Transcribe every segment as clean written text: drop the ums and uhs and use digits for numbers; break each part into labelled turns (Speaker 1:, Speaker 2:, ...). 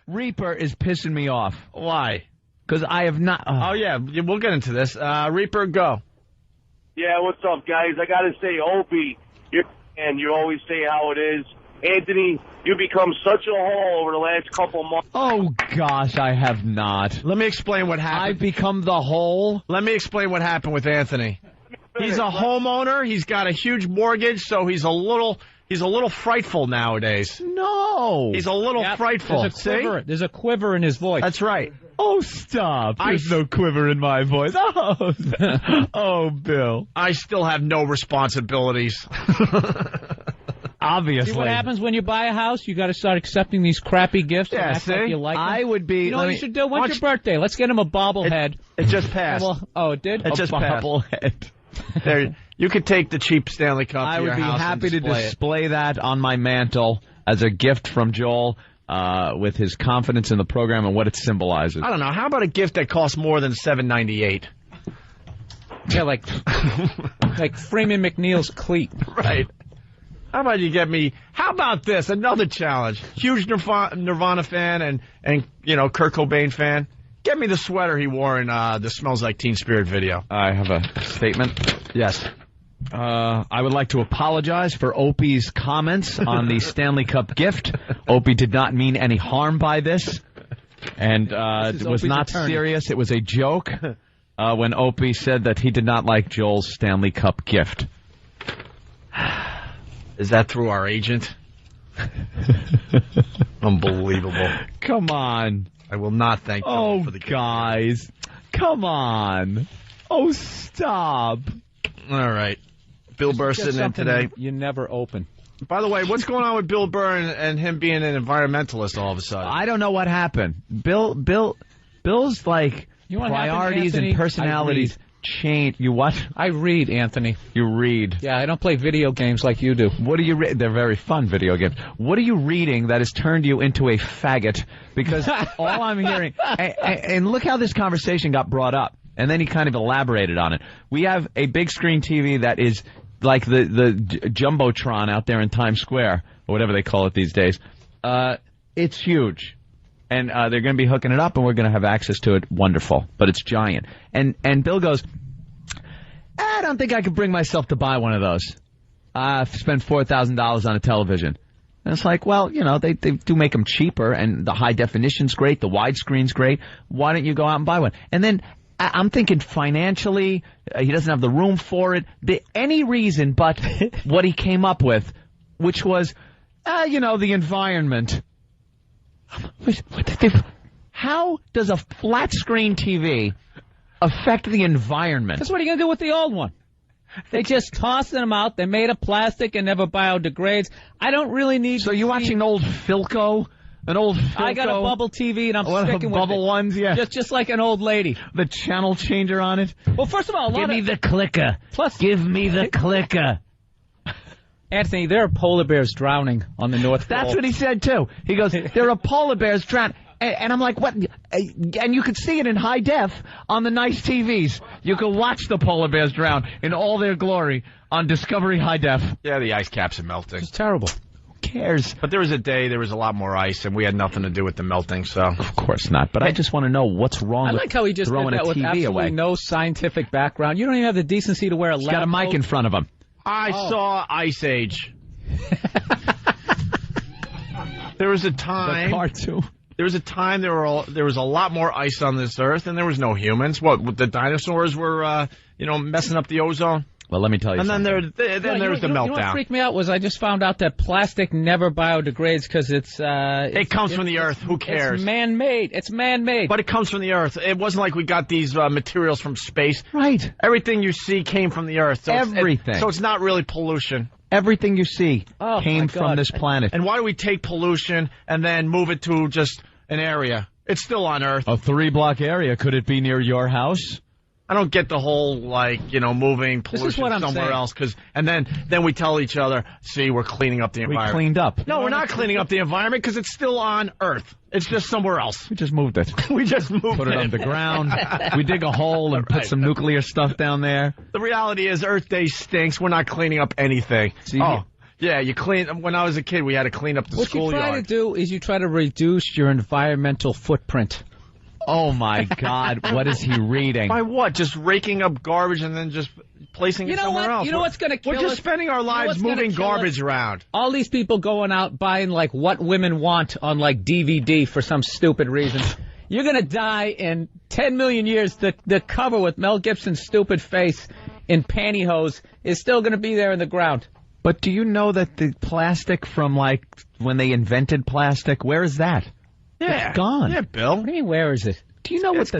Speaker 1: Reaper is pissing me off.
Speaker 2: Why?
Speaker 1: Because I have not...
Speaker 2: Oh, yeah, we'll get into this. Reaper, go.
Speaker 3: Yeah, what's up, guys? I got to say, Opie, you always say how it is. Anthony, you become such a hole over the last couple months.
Speaker 1: Oh, gosh, I have not.
Speaker 2: Let me explain what happened.
Speaker 1: I've become the hole?
Speaker 2: Let me explain what happened with Anthony. He's a homeowner. He's got a huge mortgage, so he's a little frightful nowadays.
Speaker 1: No.
Speaker 2: He's a little frightful.
Speaker 4: There's a quiver in his voice.
Speaker 2: That's right.
Speaker 1: Oh, stop. There's no quiver in my voice. Oh, Bill.
Speaker 2: I still have no responsibilities.
Speaker 1: Obviously.
Speaker 4: See what happens when you buy a house? You got to start accepting these crappy gifts.
Speaker 1: Yeah,
Speaker 4: and act like you like them.
Speaker 1: I would be...
Speaker 4: You know what you should do? When's your birthday? Let's get him a bobblehead.
Speaker 2: It just passed.
Speaker 4: It did?
Speaker 2: It just passed.
Speaker 1: Bobblehead.
Speaker 2: There, you could take the cheap Stanley Cup
Speaker 1: I
Speaker 2: to your
Speaker 1: would be
Speaker 2: house
Speaker 1: happy
Speaker 2: and
Speaker 1: to display that on my mantle as a gift from Joel with his confidence in the program and what it symbolizes.
Speaker 2: I don't know. How about a gift that costs more than $7.98?
Speaker 4: Yeah, like Freeman McNeil's cleat.
Speaker 2: Right. How about you get me... How about this? Another challenge. Huge Nirvana fan and Kurt Cobain fan. Get me the sweater he wore in the Smells Like Teen Spirit video.
Speaker 1: I have a statement.
Speaker 2: Yes.
Speaker 1: I would like to apologize for Opie's comments on the Stanley Cup gift. Opie did not mean any harm by this. And it was not serious. It was a joke when Opie said that he did not like Joel's Stanley Cup gift.
Speaker 2: Is that through our agent? Unbelievable.
Speaker 1: Come on.
Speaker 2: I will not thank Joel for the gift.
Speaker 1: Oh, guys. Come on. Oh, stop.
Speaker 2: All right. Bill Burr sitting in today.
Speaker 4: You never open.
Speaker 2: By the way, what's going on with Bill Burr and him being an environmentalist all of a sudden?
Speaker 1: I don't know what happened. Bill's like priorities and personalities change. You what?
Speaker 4: I read, Anthony.
Speaker 1: You read.
Speaker 4: Yeah, I don't play video games like you do.
Speaker 1: What do you read? They're very fun video games. What are you reading that has turned you into a faggot? Because all I'm hearing, and look how this conversation got brought up. And then he kind of elaborated on it. We have a big screen TV that is like the Jumbotron out there in Times Square, or whatever they call it these days. It's huge. And they're going to be hooking it up, and we're going to have access to it. Wonderful. But it's giant. And Bill goes, I don't think I could bring myself to buy one of those. I've spent $4,000 on a television. And it's like, well, they do make them cheaper, and the high definition's great, the widescreen's great. Why don't you go out and buy one? And then I'm thinking financially, he doesn't have the room for it. Any reason but what he came up with, which was, the environment. How does a flat screen TV affect the environment?
Speaker 4: That's what are you going to do with the old one? They just tossed them out. They're made of plastic and never biodegrades. I don't really need.
Speaker 1: So you're watching an old Philco?
Speaker 4: I got a bubble TV and I'm sticking with
Speaker 1: bubble ones, yeah.
Speaker 4: Just like an old lady.
Speaker 1: The channel changer on it.
Speaker 4: Well, first of all,
Speaker 1: give me the clicker. Give me the clicker.
Speaker 4: Anthony, there are polar bears drowning on the North Pole.
Speaker 1: That's what he said, too. He goes, there are polar bears drowning. And I'm like, what? And you could see it in high def on the nice TVs. You could watch the polar bears drown in all their glory on Discovery High Def.
Speaker 2: Yeah, the ice caps are melting.
Speaker 4: It's terrible.
Speaker 1: Who cares?
Speaker 2: But there was a day there was a lot more ice, and we had nothing to do with the melting, so.
Speaker 1: Of course not. But I just want to know what's wrong with
Speaker 4: how he just
Speaker 1: throwing
Speaker 4: did that
Speaker 1: a
Speaker 4: with
Speaker 1: TV
Speaker 4: absolutely
Speaker 1: away.
Speaker 4: No scientific background. You don't even have the decency to wear a lab
Speaker 1: He's got a mic in front of him.
Speaker 2: I saw Ice Age. There was a time.
Speaker 1: The cartoon.
Speaker 2: There was a time there was a lot more ice on this earth, and there was no humans. What, the dinosaurs were, messing up the ozone?
Speaker 1: Well, let me tell you
Speaker 2: something.
Speaker 1: And
Speaker 2: then there was the meltdown.
Speaker 4: You know what freaked me out was I just found out that plastic never biodegrades because it
Speaker 2: comes from the earth. Who cares?
Speaker 4: It's man-made. It's man-made.
Speaker 2: But it comes from the earth. It wasn't like we got these materials from space.
Speaker 1: Right.
Speaker 2: Everything you see came from the earth. So
Speaker 1: everything.
Speaker 2: So it's not really pollution.
Speaker 1: Everything you see came from this planet.
Speaker 2: And why do we take pollution and then move it to just an area? It's still on Earth.
Speaker 1: A 3-block area. Could it be near your house?
Speaker 2: I don't get the whole, moving pollution somewhere else. And then we tell each other, see, we're cleaning up the environment.
Speaker 1: We cleaned up.
Speaker 2: No, we're not cleaning up the environment because it's still on Earth. It's just somewhere else.
Speaker 1: We just moved it.
Speaker 2: Put
Speaker 1: it underground. We dig a hole and put some nuclear stuff down there.
Speaker 2: The reality is Earth Day stinks. We're not cleaning up anything.
Speaker 1: See,
Speaker 2: Yeah, you clean. When I was a kid, we had to clean up the schoolyard.
Speaker 4: What you try to do is you try to reduce your environmental footprint.
Speaker 1: Oh, my God. What is he reading?
Speaker 2: By what? Just raking up garbage and then just placing it somewhere else.
Speaker 4: You know what's going to kill us?
Speaker 2: We're just spending our lives moving garbage around.
Speaker 4: All these people going out buying, like, What Women Want on, like, DVD for some stupid reason. You're going to die in 10 million years. The cover with Mel Gibson's stupid face in pantyhose is still going to be there in the ground.
Speaker 1: But do you know that the plastic from, like, when they invented plastic, where is that?
Speaker 2: Yeah.
Speaker 1: It's gone.
Speaker 2: Yeah, Bill.
Speaker 4: What do you mean, where is it?
Speaker 1: Do you know what the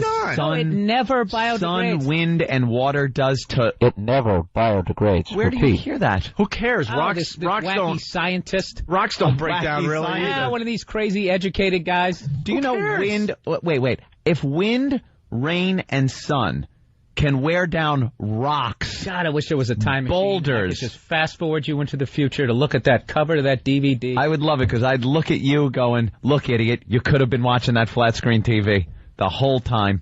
Speaker 4: it never biodegrades.
Speaker 1: sun, wind, and water does to...
Speaker 5: It never biodegrades.
Speaker 1: Where do you hear that?
Speaker 2: Who cares? Rocks
Speaker 4: This
Speaker 2: don't
Speaker 4: scientist.
Speaker 2: Rocks don't break down really
Speaker 1: scientist.
Speaker 2: either.
Speaker 4: Yeah, one of these crazy educated guys.
Speaker 1: Do you know
Speaker 2: cares?
Speaker 1: wind... Wait. If wind, rain, and sun can wear down rocks...
Speaker 4: God, I wish there was a time machine.
Speaker 1: Boulders.
Speaker 4: I could just fast forward you into the future to look at that cover to that DVD.
Speaker 1: I would love it because I'd look at you going, look, idiot, you could have been watching that flat screen TV the whole time.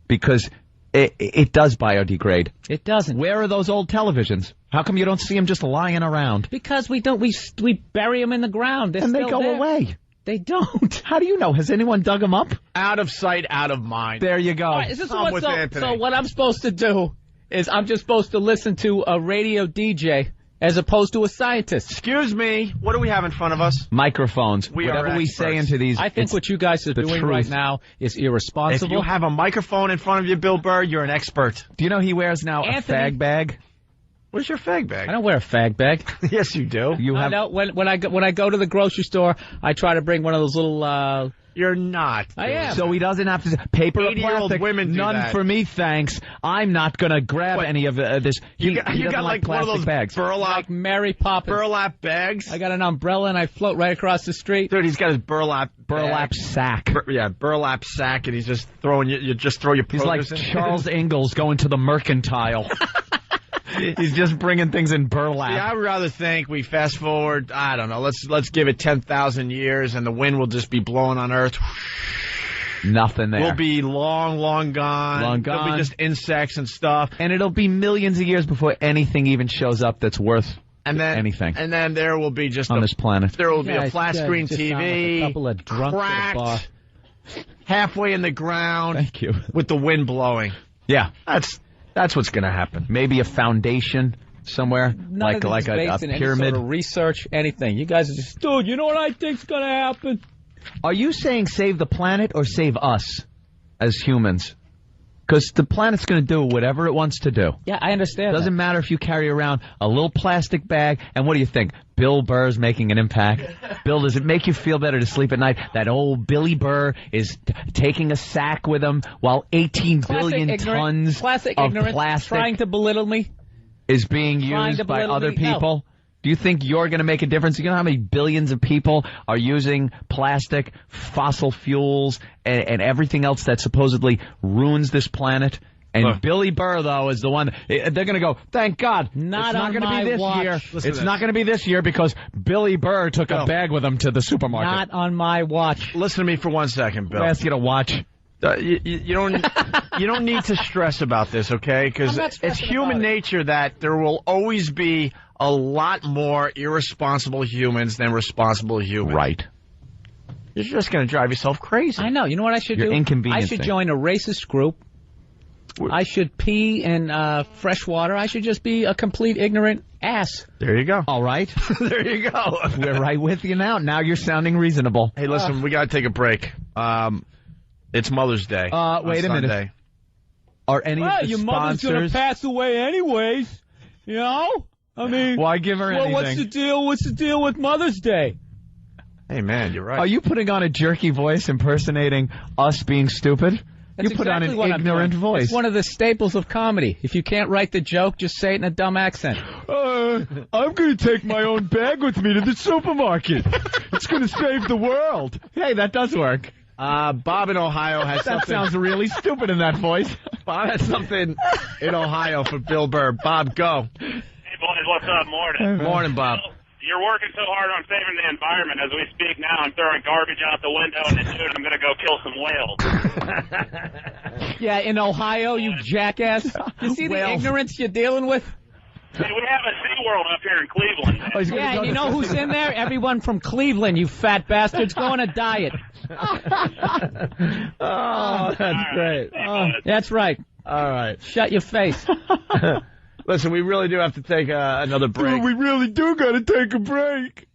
Speaker 1: Because it does biodegrade.
Speaker 4: It doesn't.
Speaker 1: Where are those old televisions? How come you don't see them just lying around?
Speaker 4: Because we don't. We bury them in the ground. They're
Speaker 1: And they
Speaker 4: still
Speaker 1: go
Speaker 4: there.
Speaker 1: away.
Speaker 4: They don't.
Speaker 1: How do you know? Has anyone dug them up?
Speaker 2: Out of sight, out of mind.
Speaker 1: There you go.
Speaker 4: All right, is this
Speaker 2: I'm with Anthony.
Speaker 4: So what I'm supposed to do is I'm just supposed to listen to a radio DJ as opposed to a scientist.
Speaker 2: Excuse me. What do we have in front of us?
Speaker 1: Microphones.
Speaker 2: We are
Speaker 1: Whatever we
Speaker 2: experts.
Speaker 1: say into these.
Speaker 4: I think
Speaker 1: it's
Speaker 4: what you guys are
Speaker 1: the
Speaker 4: doing
Speaker 1: truth.
Speaker 4: right now is
Speaker 2: If
Speaker 4: irresponsible.
Speaker 2: you have a microphone in front of you, Bill Burr, you're an expert.
Speaker 1: Do you know he wears now
Speaker 4: Anthony.
Speaker 1: a fag bag?
Speaker 2: Where's your fag bag?
Speaker 4: I don't wear a fag bag.
Speaker 2: Yes, you do.
Speaker 1: You
Speaker 4: I
Speaker 1: have.
Speaker 4: know when I go to the grocery store, I try to bring one of those little.
Speaker 2: You're not.
Speaker 4: I am.
Speaker 1: So he doesn't have to paper or
Speaker 2: 80-year-old
Speaker 1: plastic.
Speaker 2: women do
Speaker 1: None
Speaker 2: that.
Speaker 1: for me, thanks. I'm not gonna grab
Speaker 2: What?
Speaker 1: any of this. He
Speaker 2: You
Speaker 1: doesn't
Speaker 2: got
Speaker 1: like
Speaker 2: one of
Speaker 1: plastic
Speaker 2: those
Speaker 1: bags.
Speaker 4: Like Mary Poppins.
Speaker 2: burlap bags.
Speaker 4: I got an umbrella and I float right across the street.
Speaker 2: Dude, he's got his burlap bag.
Speaker 1: sack.
Speaker 2: Burlap sack, and he's just throwing you just throw your
Speaker 1: He's like
Speaker 2: produce in.
Speaker 1: Charles Ingalls going to the mercantile. He's just bringing things in burlap.
Speaker 2: Yeah, I would rather think we fast forward. I don't know. Let's give it 10,000 years, and the wind will just be blowing on Earth.
Speaker 1: Nothing there.
Speaker 2: We'll be long gone.
Speaker 1: Long
Speaker 2: There'll
Speaker 1: gone.
Speaker 2: be just insects and stuff.
Speaker 1: And it'll be millions of years before anything even shows up that's worth
Speaker 2: And then
Speaker 1: anything
Speaker 2: And then there will be just
Speaker 1: on this planet.
Speaker 2: there will be
Speaker 4: Yeah,
Speaker 2: a flat
Speaker 4: yeah,
Speaker 2: screen
Speaker 4: just sound like
Speaker 2: TV,
Speaker 4: a couple of drunks at a bar.
Speaker 2: cracked, halfway in the ground,
Speaker 1: Thank you.
Speaker 2: with the wind blowing.
Speaker 1: Yeah.
Speaker 2: That's what's going to happen.
Speaker 1: Maybe a foundation somewhere,
Speaker 4: None of
Speaker 1: like
Speaker 4: this is
Speaker 1: a
Speaker 4: based in
Speaker 1: pyramid.
Speaker 4: any sort of research, anything. You guys are just, dude, you know what I think's going to happen?
Speaker 1: Are you saying save the planet or save us as humans? Because the planet's going to do whatever it wants to do.
Speaker 4: Yeah, I understand.
Speaker 1: Doesn't matter if you carry around a little plastic bag. And what do you think? Bill Burr's making an impact. Bill, does it make you feel better to sleep at night? That old Billy Burr is taking a sack with him while 18 billion tons
Speaker 4: classic
Speaker 1: of
Speaker 4: ignorance,
Speaker 1: plastic
Speaker 4: trying to belittle me.
Speaker 1: is being
Speaker 4: Trying
Speaker 1: used
Speaker 4: to
Speaker 1: by
Speaker 4: belittle
Speaker 1: other
Speaker 4: me? No.
Speaker 1: people? Do you think you're going to make a difference? You know how many billions of people are using plastic, fossil fuels, and everything else that supposedly ruins this planet? And
Speaker 2: Look.
Speaker 1: Billy Burr, though, is the one. They're going to go, thank God.
Speaker 4: Not
Speaker 1: it's not
Speaker 4: on
Speaker 1: going to
Speaker 4: my
Speaker 1: be this
Speaker 4: watch.
Speaker 1: year.
Speaker 2: Listen to
Speaker 1: It's
Speaker 2: this.
Speaker 1: not going to be this year because Billy Burr took a
Speaker 2: Bill.
Speaker 1: bag with him to the supermarket.
Speaker 4: Not on my watch.
Speaker 2: Listen to me for 1 second, Bill.
Speaker 1: I ask you to watch.
Speaker 2: You don't need to stress about this, okay? Because
Speaker 4: I'm not
Speaker 2: it's
Speaker 4: stressing
Speaker 2: human
Speaker 4: about it.
Speaker 2: nature that there will always be a lot more irresponsible humans than responsible humans.
Speaker 1: Right.
Speaker 2: You're just going to drive yourself crazy.
Speaker 4: I know. You know what I should
Speaker 1: You're
Speaker 4: do? I
Speaker 1: inconveniencing.
Speaker 4: should join a racist group. I should pee in fresh water. I should just be a complete ignorant ass.
Speaker 2: There you go.
Speaker 1: All right.
Speaker 2: There you go.
Speaker 1: We're right with you now. Now you're sounding reasonable.
Speaker 2: Hey, listen, we got to take a break. It's Mother's Day. on
Speaker 1: wait a minute.
Speaker 2: Sunday.
Speaker 1: Are any
Speaker 4: Well,
Speaker 1: of the
Speaker 4: your mother's
Speaker 1: sponsors...
Speaker 4: gonna pass away anyways. You know? I mean,
Speaker 1: Why give her
Speaker 4: well,
Speaker 1: anything?
Speaker 4: what's the deal? What's the deal with Mother's Day?
Speaker 2: Hey, man, you're right.
Speaker 1: Are you putting on a jerky voice impersonating us being stupid?
Speaker 4: That's
Speaker 1: you put
Speaker 4: exactly
Speaker 1: on
Speaker 4: what
Speaker 1: an
Speaker 4: I'm
Speaker 1: ignorant
Speaker 4: doing.
Speaker 1: voice.
Speaker 4: It's one of the staples of comedy. If you can't write the joke, just say it in a dumb accent.
Speaker 1: I'm going to take my own bag with me to the supermarket. It's going to save the world. Hey, that does work.
Speaker 2: Bob in Ohio has
Speaker 1: That
Speaker 2: something.
Speaker 1: sounds really stupid in that voice.
Speaker 2: Bob has something in Ohio for Bill Burr. Bob, go.
Speaker 3: Hey, boys, what's up? Morning.
Speaker 2: Morning, Bob.
Speaker 3: You're working so hard on saving the environment. As we speak now, I'm throwing garbage out the window, and then soon I'm going to go kill some whales.
Speaker 4: Yeah, in Ohio, you jackass. You see the
Speaker 1: Well-
Speaker 4: ignorance you're dealing with?
Speaker 3: Hey, we have a SeaWorld up here in Cleveland.
Speaker 1: Oh, he's gonna
Speaker 4: Yeah,
Speaker 1: go
Speaker 4: and you
Speaker 1: to-
Speaker 4: know who's in there? Everyone from Cleveland, you fat bastards. Go on a diet.
Speaker 2: Oh, that's great.
Speaker 4: That's right.
Speaker 2: All right.
Speaker 4: Shut your face.
Speaker 2: Listen, we really do have to take another break.
Speaker 1: We really do got to take a break.